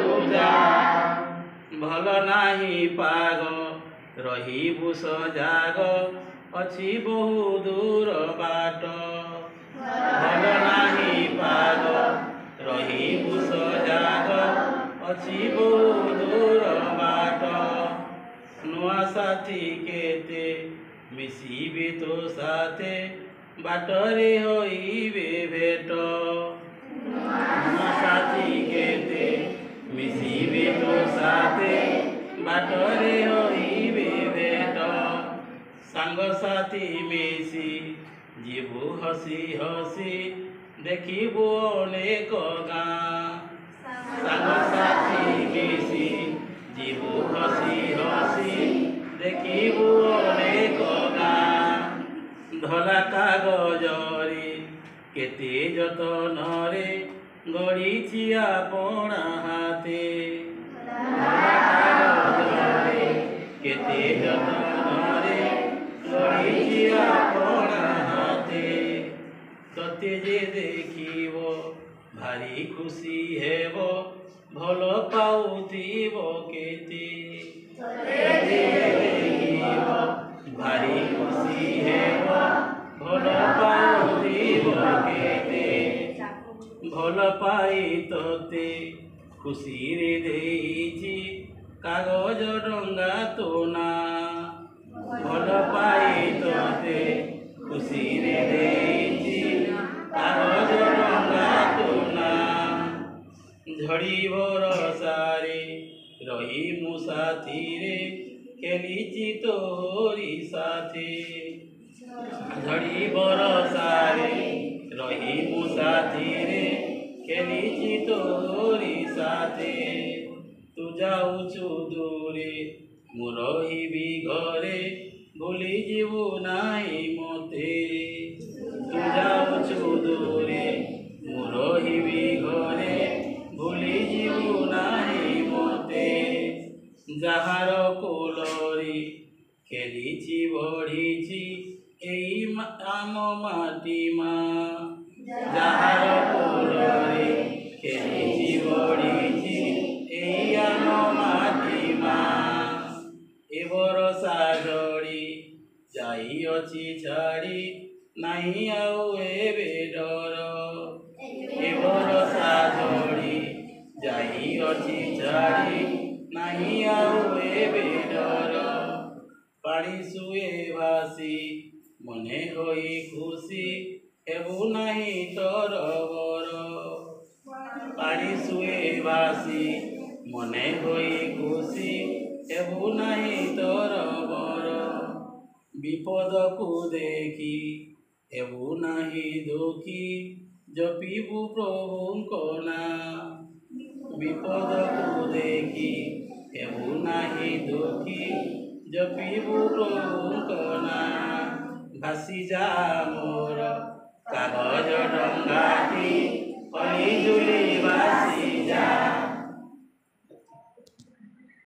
ପୂଜା ଭଲ ନାହିଁ ପାଗ ରହିବୁ ସଜାଗ ଅଛି ବହୁ ଦୂର ବାଟ ଭଲ ନାହିଁ ପାଗ ରହିବୁ ସଜାଗ ଅଛି ବହୁ ଦୂର ବାଟ ନୂଆ ସାଥୀ କେତେ ମିଶିବେ ତୋ ସାଥେ ବାଟରେ ହୋଇବେ ଭେଟ ନୂଆ ସାଥୀ କେତେ ମିଶିବେ ତୋ ସାଥେ ବାଟରେ ହୋଇବେ ଭେଟ ସାଙ୍ଗସାଥୀ ମିଶି ଯିବୁ ହସି ହସି ଦେଖିବୁ ଅନେକ ଗାଁ ସାଙ୍ଗସାଥୀ ମିଶି ଯିବୁ ହସି ହସି ଦେଖିବୁ ଅନେକ ଗାଁ ଧଳା କାଗଜରେ କେତେ ଯତନରେ ଗଢ଼ିଛି ଆପଣା ହାତେ ଧଳା କାଗଜରେ କେତେ ଯତନରେ ଗଢ଼ିଛି ଆପଣା ହାତେ ତତେ ଯେ ଦେଖିବ ଭାରି ଖୁସି ହେବ ଭଲ ପାଉଥିବ କେତେ ଦେଖିବ ଭାରି ଖୁସି ହେବ ଭଲ ପାଉଥିବ କେତେ ଭଲ ପାଇ ତତେ ଖୁସିରେ ଦେଇଛି କାଗଜ ଡଙ୍ଗା ତୋ ନାଁ ଭଲ ପାଇ ତତେ ଖୁସିରେ ଦେଇଛି କାଗଜ ଡଙ୍ଗା ତୋ ନାଁ ଝଡ଼ି ବରଷାରେ ରହି ମୁଁ ସାଥିରେ ଖେଳିଛି ତୋରି ସାଥେ ଝଡ଼ି ବରଷାରେ ରହି ମୁଁ ସାଥିରେ ଖେଳିଛି ତୋରି ସାଥେ ତୁ ଯାଉଛୁ ଦୂରେ ମୁଁ ରହିବି ଘରେ ଭୁଲିଯିବୁ ନାହିଁ ମୋତେ ତୁ ଯାଉଛୁ ଦୂରେ ମୁଁ ରହିବି ଘରେ ଭୁଲିଯିବୁ ନାହିଁ ମୋତେ ଯାହାର କୋଳରେ ଖେଳିଛି ବଢ଼ିଛି ଏଇ ଆମ ମାଟି ମା ଯାହାର କୋଳରେ ଖେଳିଛି ବଢ଼ିଛି ଏଇ ଆମ ମାଟି ମା ଏ ବରଷା ଝଡ଼ି ଯାଇଅଛି ଛାଡ଼ି ନାହିଁ ଆଉ ଏବେ ଡର ଏ ବରଷା ଝଡ଼ି ଯାଇଅଛି ଛାଡ଼ି ନାହିଁ ଆଉ ଏବେ ଡର ପାଣି ସୁଏ ଭାସି ମନେ ହୋଇ ଖୁସି ହେବୁ ନାହିଁ ତରବର ପାଣି ସୁଏ ଭାସି ମନେ ହୋଇ ଖୁସି ହେବୁ ନାହିଁ ତରବର ବିପଦକୁ ଦେଖି ହେବୁ ନାହିଁ ଦୁଃଖୀ ଜପିବୁ ପ୍ରଭୁଙ୍କ ନାଁ ବିପଦକୁ ଦେଖି ହେବୁ ନାହିଁ ଦୁଃଖୀ ଜପିବୁ ପ୍ରଭୁଙ୍କ ନାଁ ଭାସିଯା ମୋର କାଗଜ ଡଙ୍ଗାଟି ହଳି ଝୁଲି